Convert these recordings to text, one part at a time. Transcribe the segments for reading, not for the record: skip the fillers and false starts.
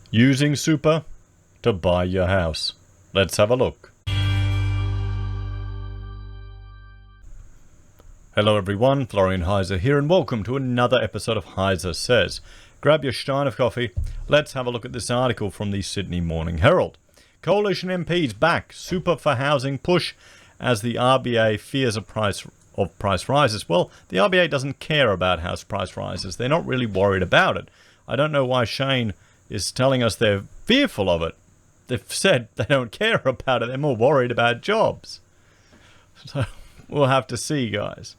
Using super to buy your house. Let's have a look. Hello everyone, Florian.heise here, and welcome to another episode of HeiseSays. Grab your stein of coffee. Let's have a look at this article from the Sydney Morning Herald. Coalition MPs back super for housing push as the RBA fears a price rises. Well, the RBA doesn't care about house price rises. They're not really worried about it. I don't know why Shane is telling us they're fearful of it. They've said they don't care about it. They're more worried about jobs. So we'll have to see, guys.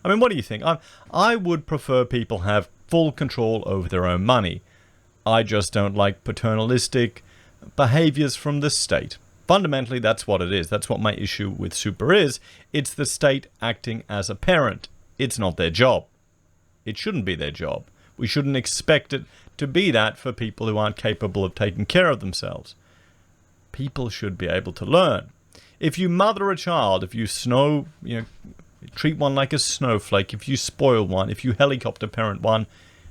I mean, what do you think? I would prefer people have full control over their own money. I just don't like paternalistic behaviors from the state. Fundamentally, that's what it is. That's what my issue with super is. It's the state acting as a parent. It's not their job. It shouldn't be their job. We shouldn't expect it to be that for people who aren't capable of taking care of themselves. People should be able to learn. If you mother a child, if you treat one like a snowflake, if you spoil one, if you helicopter parent one,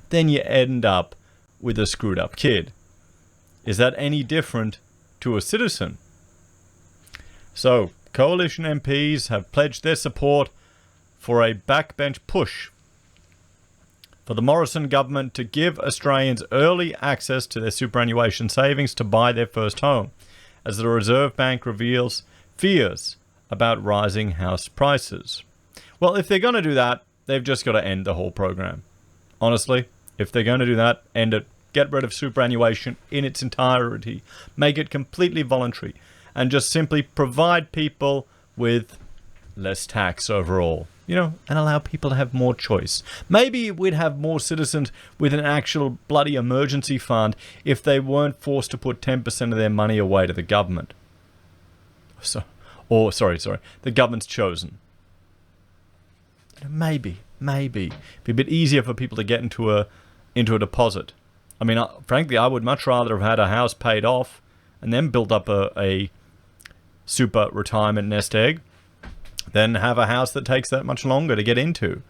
then you end up with a screwed up kid. Is that any different to a citizen? So, coalition MPs have pledged their support for a backbench push for the Morrison government to give Australians early access to their superannuation savings to buy their first home, as the Reserve Bank reveals fears about rising house prices. Well, if they're going to do that, they've just got to end the whole program. Honestly, if they're going to do that, end it. Get rid of superannuation in its entirety. Make it completely voluntary. And just simply provide people with less tax overall. And allow people to have more choice. Maybe we'd have more citizens with an actual bloody emergency fund if they weren't forced to put 10% of their money away to the government. The government's chosen. Maybe. It'd be a bit easier for people to get into a deposit. I mean, frankly, I would much rather have had a house paid off and then build up a super retirement nest egg than have a house that takes that much longer to get into.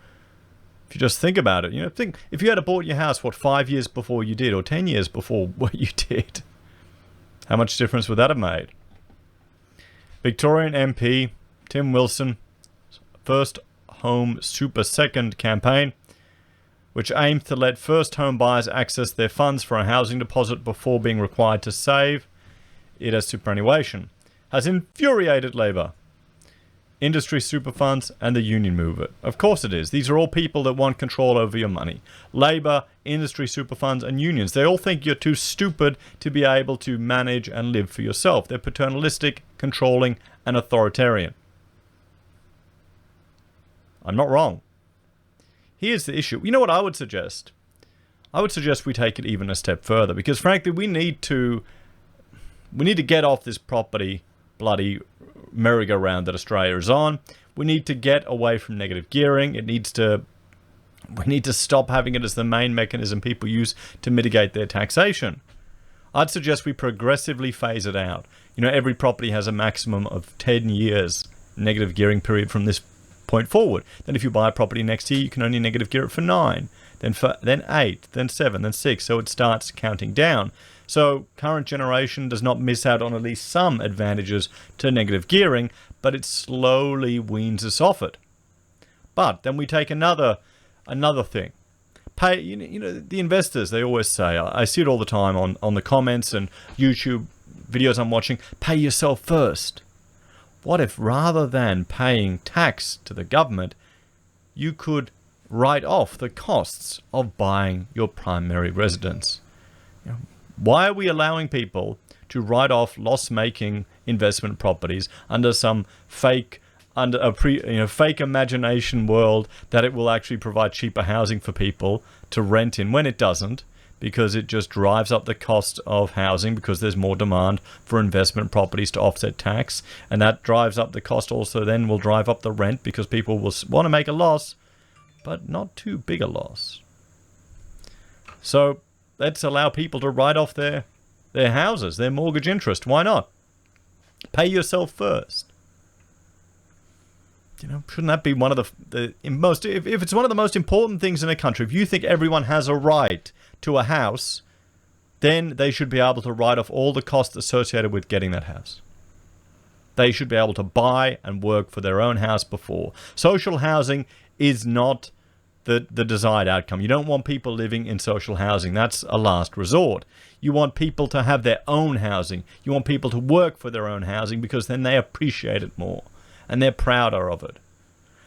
If you just think about it, think if you had bought your house, 5 years before you did, or 10 years before what you did, how much difference would that have made? Victorian MP Tim Wilson, First Home Super Second campaign, which aims to let first home buyers access their funds for a housing deposit before being required to save it as superannuation, has infuriated Labor, industry super funds, and the union movement. Of course it is. These are all people that want control over your money. Labor, industry super funds, and unions. They all think you're too stupid to be able to manage and live for yourself. They're paternalistic, controlling, and authoritarian. I'm not wrong. Here's the issue. You know what I would suggest? I would suggest we take it even a step further, because frankly we need to get off this property bloody merry-go-round that Australia is on. We need to get away from negative gearing. We need to stop having it as the main mechanism people use to mitigate their taxation. I'd suggest we progressively phase it out. Every property has a maximum of 10 years negative gearing period from this point forward. Then if you buy a property next year, you can only negative gear it for 9, then 8, then 7, then 6. So it starts counting down. So current generation does not miss out on at least some advantages to negative gearing, but it slowly weans us off it. But then we take another thing. Pay, the investors, they always say, I see it all the time on the comments and YouTube videos I'm watching, pay yourself first. What if rather than paying tax to the government, you could write off the costs of buying your primary residence? Why are we allowing people to write off loss-making investment properties under some fake imagination world that it will actually provide cheaper housing for people to rent in, when it doesn't, because it just drives up the cost of housing because there's more demand for investment properties to offset tax, and that drives up the cost also then will drive up the rent because people will want to make a loss, but not too big a loss. So let's allow people to write off their houses, their mortgage interest. Why not? Pay yourself first. Shouldn't that be one of the most, if it's one of the most important things in a country, if you think everyone has a right to a house, then they should be able to write off all the costs associated with getting that house. They should be able to buy and work for their own house before. Social housing is not the desired outcome. You don't want people living in social housing. That's a last resort. You want people to have their own housing. You want people to work for their own housing because then they appreciate it more and they're prouder of it.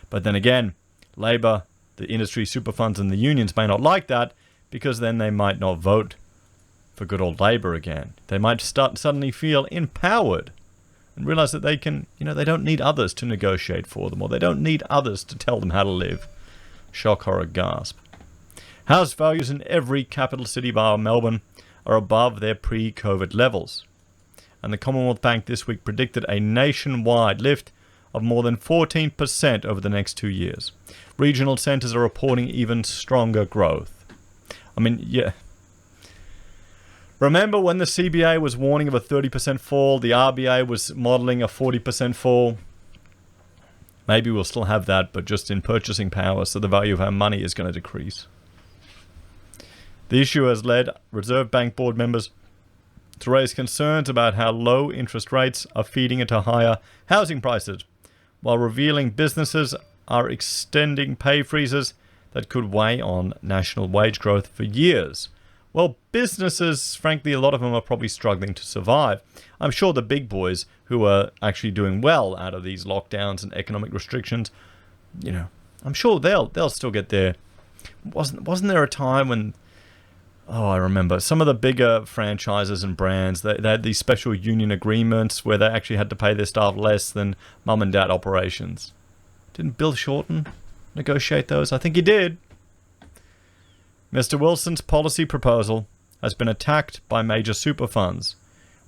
But then again, Labour, the industry super funds and the unions may not like that because then they might not vote for good old Labour again. They might suddenly feel empowered and realize that they can, they don't need others to negotiate for them, or they don't need others to tell them how to live. Shock, horror, gasp. House values in every capital city bar Melbourne are above their pre-COVID levels. And the Commonwealth Bank this week predicted a nationwide lift of more than 14% over the next 2 years. Regional centres are reporting even stronger growth. Yeah. Remember when the CBA was warning of a 30% fall, the RBA was modelling a 40% fall? Maybe we'll still have that, but just in purchasing power, so the value of our money is going to decrease. The issue has led Reserve Bank board members to raise concerns about how low interest rates are feeding into higher housing prices, while revealing businesses are extending pay freezes that could weigh on national wage growth for years. Well, businesses, frankly, a lot of them are probably struggling to survive. I'm sure the big boys who are actually doing well out of these lockdowns and economic restrictions, I'm sure they'll still get there. Wasn't there a time when, I remember, some of the bigger franchises and brands, they had these special union agreements where they actually had to pay their staff less than mum and dad operations. Didn't Bill Shorten negotiate those? I think he did. Mr. Wilson's policy proposal has been attacked by major super funds,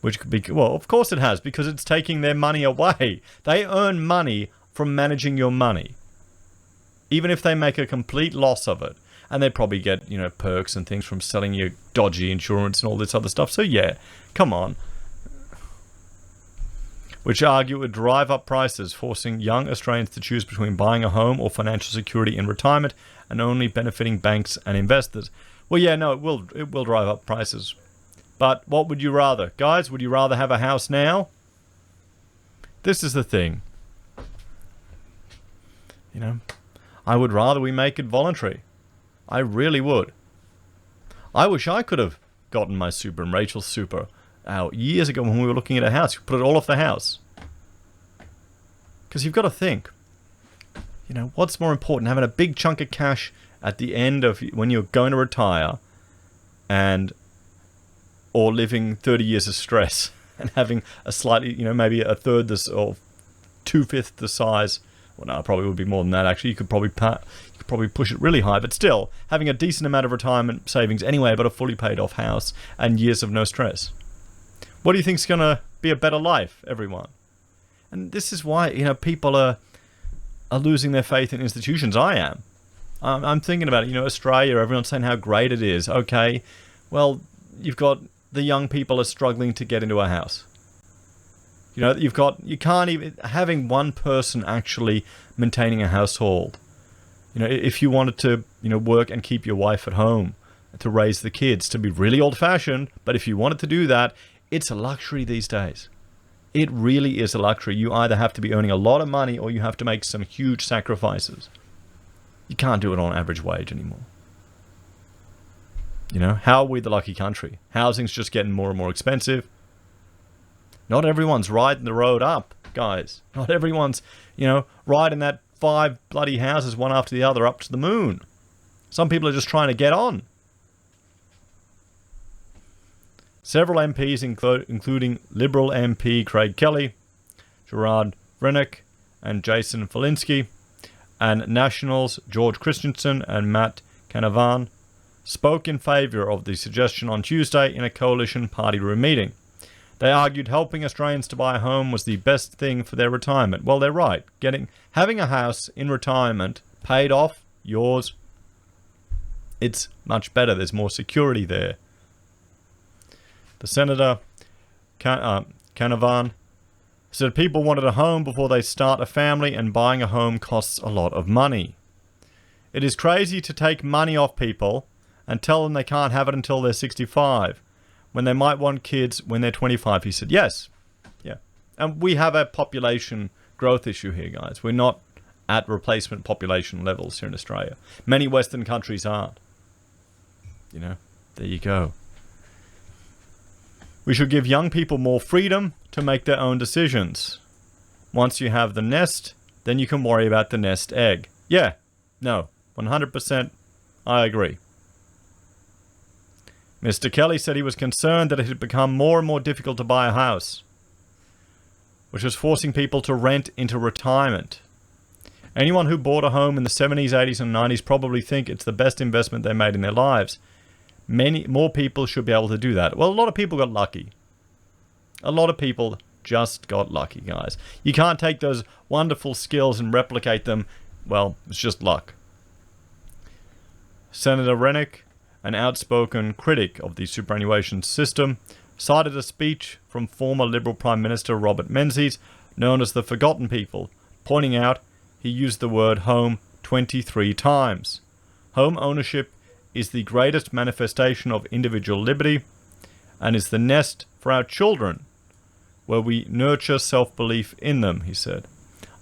which could be, well, of course it has, because it's taking their money away. They earn money from managing your money, even if they make a complete loss of it. And they probably get, perks and things from selling you dodgy insurance and all this other stuff. So yeah, come on. Which argue it would drive up prices, forcing young Australians to choose between buying a home or financial security in retirement, and only benefiting banks and investors. Well, yeah, no, it will drive up prices. But what would you rather? Guys, would you rather have a house now? This is the thing. I would rather we make it voluntary. I really would. I wish I could have gotten my super and Rachel's super out years ago when we were looking at a house. You put it all off the house. Because you've got to think, what's more important, having a big chunk of cash at the end of when you're going to retire, or living 30 years of stress and having a slightly, maybe a third this or 2/5 the size. Well, no, it probably would be more than that. Actually, you could probably push it really high, but still having a decent amount of retirement savings anyway, but a fully paid off house and years of no stress. What do you think's going to be a better life, everyone? And this is why, people are losing their faith in institutions. I am. I'm thinking about it. Australia, everyone's saying how great it is. Okay, well, you've got the young people are struggling to get into a house. You can't even, having one person actually maintaining a household. If you wanted to, work and keep your wife at home to raise the kids, to be really old-fashioned, but if you wanted to do that, it's a luxury these days. It really is a luxury. You either have to be earning a lot of money or you have to make some huge sacrifices. You can't do it on average wage anymore. How are we the lucky country? Housing's just getting more and more expensive. Not everyone's riding the road up, guys. Not everyone's, riding that 5 bloody houses one after the other up to the moon. Some people are just trying to get on. Several MPs, including Liberal MP Craig Kelly, Gerard Rennick and Jason Falinski, and Nationals George Christensen and Matt Canavan, spoke in favour of the suggestion on Tuesday in a coalition party room meeting. They argued helping Australians to buy a home was the best thing for their retirement. Well, they're right. Having a house in retirement, paid off, yours, it's much better. There's more security there. The Senator Canavan said people wanted a home before they start a family, and buying a home costs a lot of money. It is crazy to take money off people and tell them they can't have it until they're 65. when they might want kids when they're 25? He said, yes. Yeah. And we have a population growth issue here, guys. We're not at replacement population levels here in Australia. Many Western countries aren't. You know, there you go. We should give young people more freedom to make their own decisions. Once you have the nest, then you can worry about the nest egg. Yeah, no, 100% I agree. Mr. Kelly said he was concerned that it had become more and more difficult to buy a house, which was forcing people to rent into retirement. Anyone who bought a home in the 70s, 80s and 90s probably think it's the best investment they made in their lives. Many more people should be able to do that. Well, a lot of people got lucky. A lot of people just got lucky, guys. You can't take those wonderful skills and replicate them. Well, it's just luck. Senator Rennick, an outspoken critic of the superannuation system, cited a speech from former Liberal Prime Minister Robert Menzies, known as the Forgotten People, pointing out he used the word home 23 times. Home ownership is the greatest manifestation of individual liberty and is the nest for our children, where we nurture self-belief in them, he said.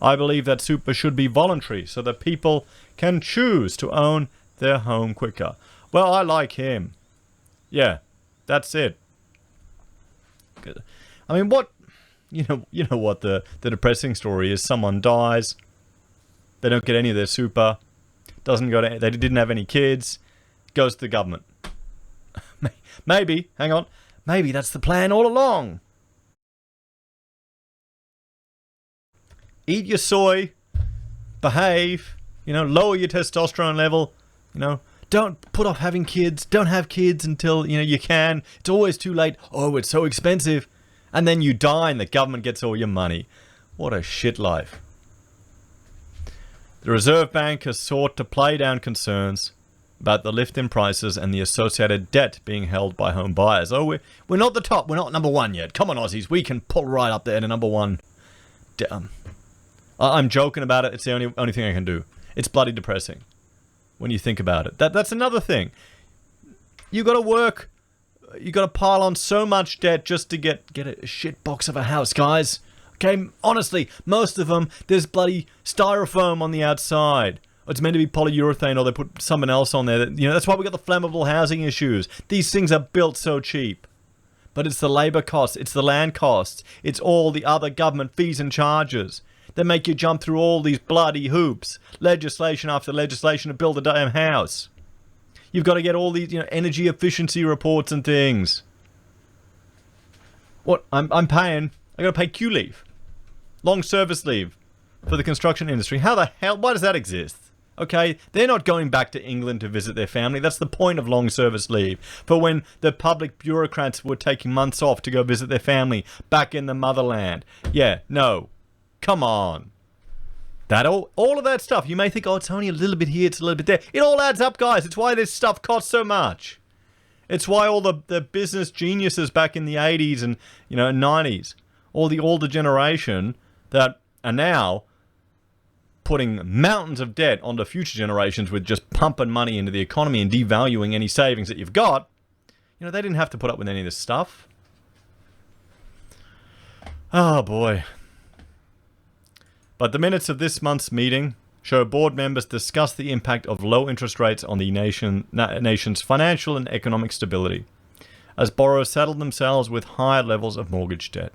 I believe that super should be voluntary so that people can choose to own their home quicker. Well, I like him. Yeah, that's it. I mean, what, you know what the depressing story is? Someone dies, they don't get any of their super, doesn't go to, they didn't have any kids, goes to the government. Maybe, hang on, maybe that's the plan all along. Eat your soy, behave, lower your testosterone level, don't put off having kids, don't have kids until, you can. It's always too late. Oh, it's so expensive. And then you die and the government gets all your money. What a shit life. The Reserve Bank has sought to play down concerns about the lift in prices and the associated debt being held by home buyers. Oh, we're not the top. We're not number one yet. Come on, Aussies. We can pull right up there to number one. I'm joking about it. It's the only thing I can do. It's bloody depressing when you think about it. That's another thing. You got to work. You got to pile on so much debt just to get a shit box of a house, guys. Okay, honestly, most of them, there's bloody styrofoam on the outside. It's meant to be polyurethane, or they put something else on there. That's why we got the flammable housing issues. These things are built so cheap. But it's the labor costs, it's the land costs, it's all the other government fees and charges. They make you jump through all these bloody hoops, legislation after legislation to build a damn house. You've got to get all these, energy efficiency reports and things. What? I'm paying. I got to pay Q leave, long service leave, for the construction industry. How the hell? Why does that exist? Okay, they're not going back to England to visit their family. That's the point of long service leave. For when the public bureaucrats were taking months off to go visit their family back in the motherland. Yeah, no. Come on. That all of that stuff, you may think, oh, it's only a little bit here, it's a little bit there. It all adds up, guys. It's why this stuff costs so much. It's why all the business geniuses back in the 80s and 90s, all the older generation that are now putting mountains of debt onto future generations with just pumping money into the economy and devaluing any savings that you've got, they didn't have to put up with any of this stuff. Oh, boy. But the minutes of this month's meeting show board members discuss the impact of low interest rates on the nation's financial and economic stability, as borrowers saddle themselves with higher levels of mortgage debt.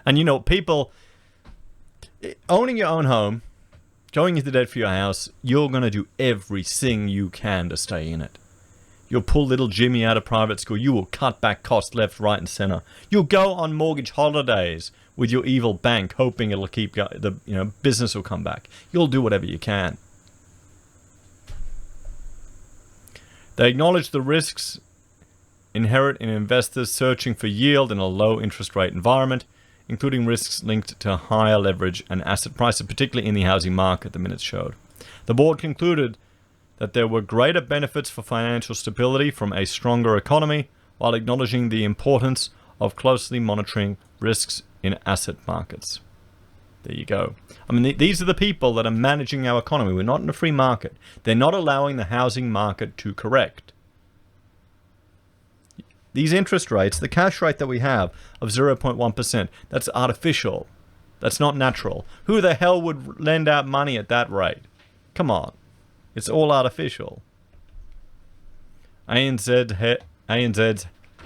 And people owning your own home, going into debt for your house, you're going to do everything you can to stay in it. You'll pull little Jimmy out of private school. You will cut back costs left, right, and center. You'll go on mortgage holidays with your evil bank, hoping it'll keep the business will come back. You'll do whatever you can. They acknowledge the risks inherent in investors searching for yield in a low interest rate environment, including risks linked to higher leverage and asset prices, particularly in the housing market, the minutes showed. The board concluded that there were greater benefits for financial stability from a stronger economy, while acknowledging the importance of closely monitoring risks in asset markets. There you go. I mean, these are the people that are managing our economy. We're not in a free market. They're not allowing the housing market to correct. These interest rates, the cash rate that we have of 0.1%, that's artificial. That's not natural. Who the hell would lend out money at that rate? Come on. It's all artificial. ANZ's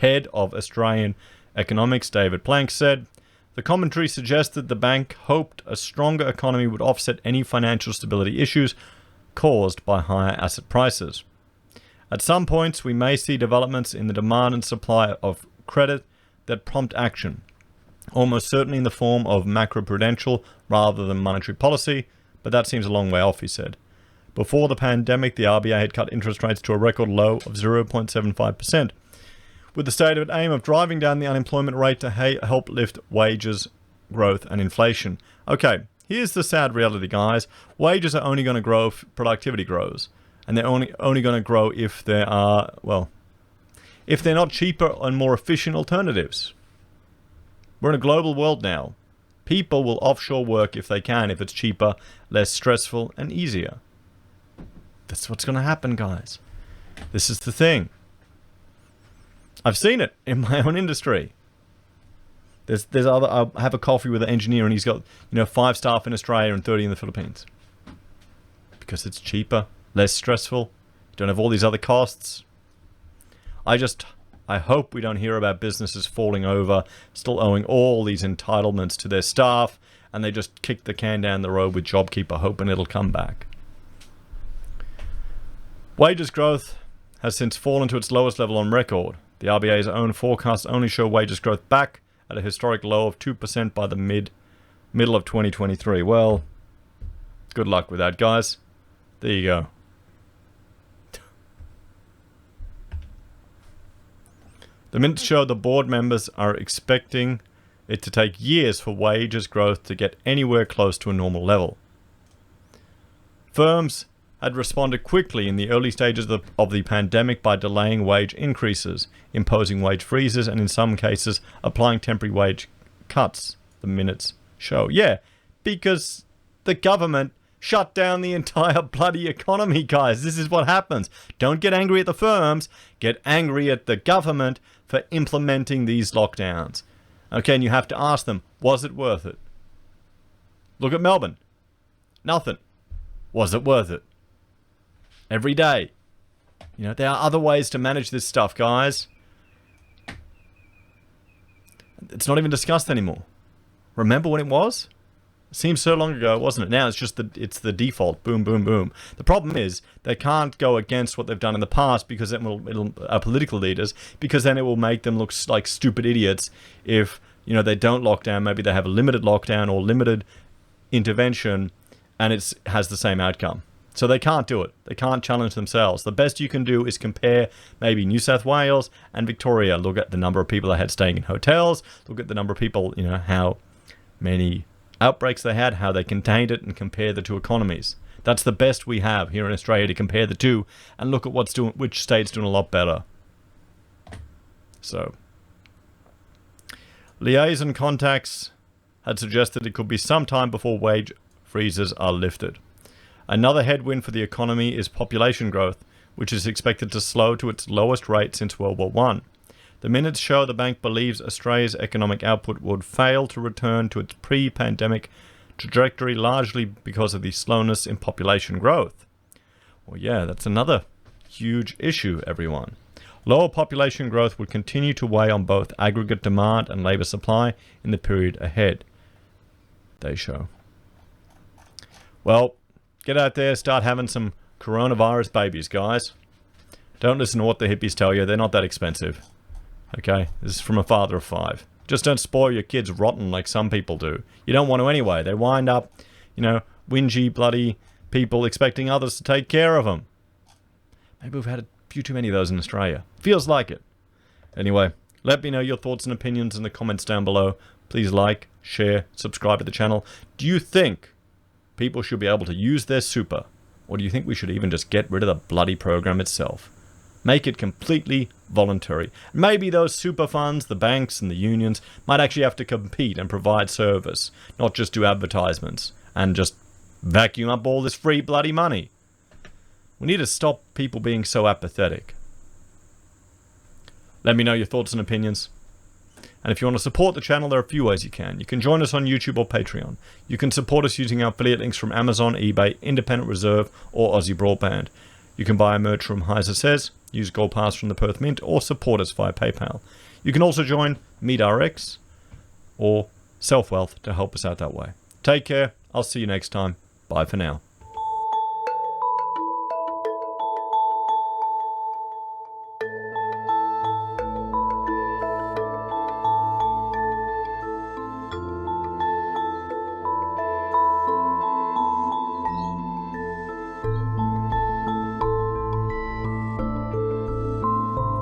head of Australian economics, David Plank, said, the commentary suggested the bank hoped a stronger economy would offset any financial stability issues caused by higher asset prices. At some points, we may see developments in the demand and supply of credit that prompt action, almost certainly in the form of macroprudential rather than monetary policy, but that seems a long way off, he said. Before the pandemic, the RBA had cut interest rates to a record low of 0.75%, with the stated aim of driving down the unemployment rate to help lift wages, growth, and inflation. Okay, here's the sad reality, guys. Wages are only going to grow if productivity grows. And they're only going to grow if there are, well, if they're not cheaper and more efficient alternatives. We're in a global world now. People will offshore work if they can, if it's cheaper, less stressful, and easier. That's what's going to happen, guys. This is the thing. I've seen it in my own industry. There's other. I have a coffee with an engineer, and he's got 5 staff in Australia and 30 in the Philippines. Because it's cheaper, less stressful. You don't have all these other costs. I hope we don't hear about businesses falling over, still owing all these entitlements to their staff, and they just kick the can down the road with JobKeeper, hoping it'll come back. Wages growth has since fallen to its lowest level on record. The RBA's own forecasts only show wages growth back at a historic low of 2% by the middle of 2023. Well, good luck with that, guys. There you go. The minutes show the board members are expecting it to take years for wages growth to get anywhere close to a normal level. Firms had responded quickly in the early stages of the pandemic by delaying wage increases, imposing wage freezes, and in some cases applying temporary wage cuts, the minutes show. Yeah, because the government shut down the entire bloody economy, guys. This is what happens. Don't get angry at the firms. Get angry at the government for implementing these lockdowns. Okay, and you have to ask them, was it worth it? Look at Melbourne. Nothing. Was it worth it? Every day. There are other ways to manage this stuff, guys. It's not even discussed anymore. Remember when it was? It seems so long ago, wasn't it? Now it's just it's the default. Boom, boom, boom. The problem is they can't go against what they've done in the past because it'll political leaders, because then it will make them look like stupid idiots if they don't lock down. Maybe they have a limited lockdown or limited intervention, and it has the same outcome. So they can't do it. They can't challenge themselves. The best you can do is compare maybe New South Wales and Victoria. Look at the number of people they had staying in hotels. Look at the number of people, how many outbreaks they had, how they contained it, and compare the two economies. That's the best we have here in Australia to compare the two and look at which state's doing a lot better. So, liaison contacts had suggested it could be some time before wage freezes are lifted. Another headwind for the economy is population growth, which is expected to slow to its lowest rate since World War I. The minutes show the bank believes Australia's economic output would fail to return to its pre-pandemic trajectory, largely because of the slowness in population growth. Well, yeah, that's another huge issue, everyone. Lower population growth would continue to weigh on both aggregate demand and labour supply in the period ahead, they show. Well, get out there, start having some coronavirus babies, guys. Don't listen to what the hippies tell you. They're not that expensive. Okay? This is from a father of 5. Just don't spoil your kids rotten like some people do. You don't want to anyway. They wind up, whingy, bloody people expecting others to take care of them. Maybe we've had a few too many of those in Australia. Feels like it. Anyway, let me know your thoughts and opinions in the comments down below. Please like, share, subscribe to the channel. Do you think people should be able to use their super, or do you think we should even just get rid of the bloody program itself? Make it completely voluntary. Maybe those super funds, the banks and the unions, might actually have to compete and provide service, not just do advertisements and just vacuum up all this free bloody money. We need to stop people being so apathetic. Let me know your thoughts and opinions. And if you want to support the channel, there are a few ways you can. You can join us on YouTube or Patreon. You can support us using our affiliate links from Amazon, eBay, Independent Reserve, or AussieBroadband. You can buy our merch from HeiseSays, use Gold Pass from the Perth Mint, or support us via PayPal. You can also join MeetRx or SelfWealth to help us out that way. Take care. I'll see you next time. Bye for now.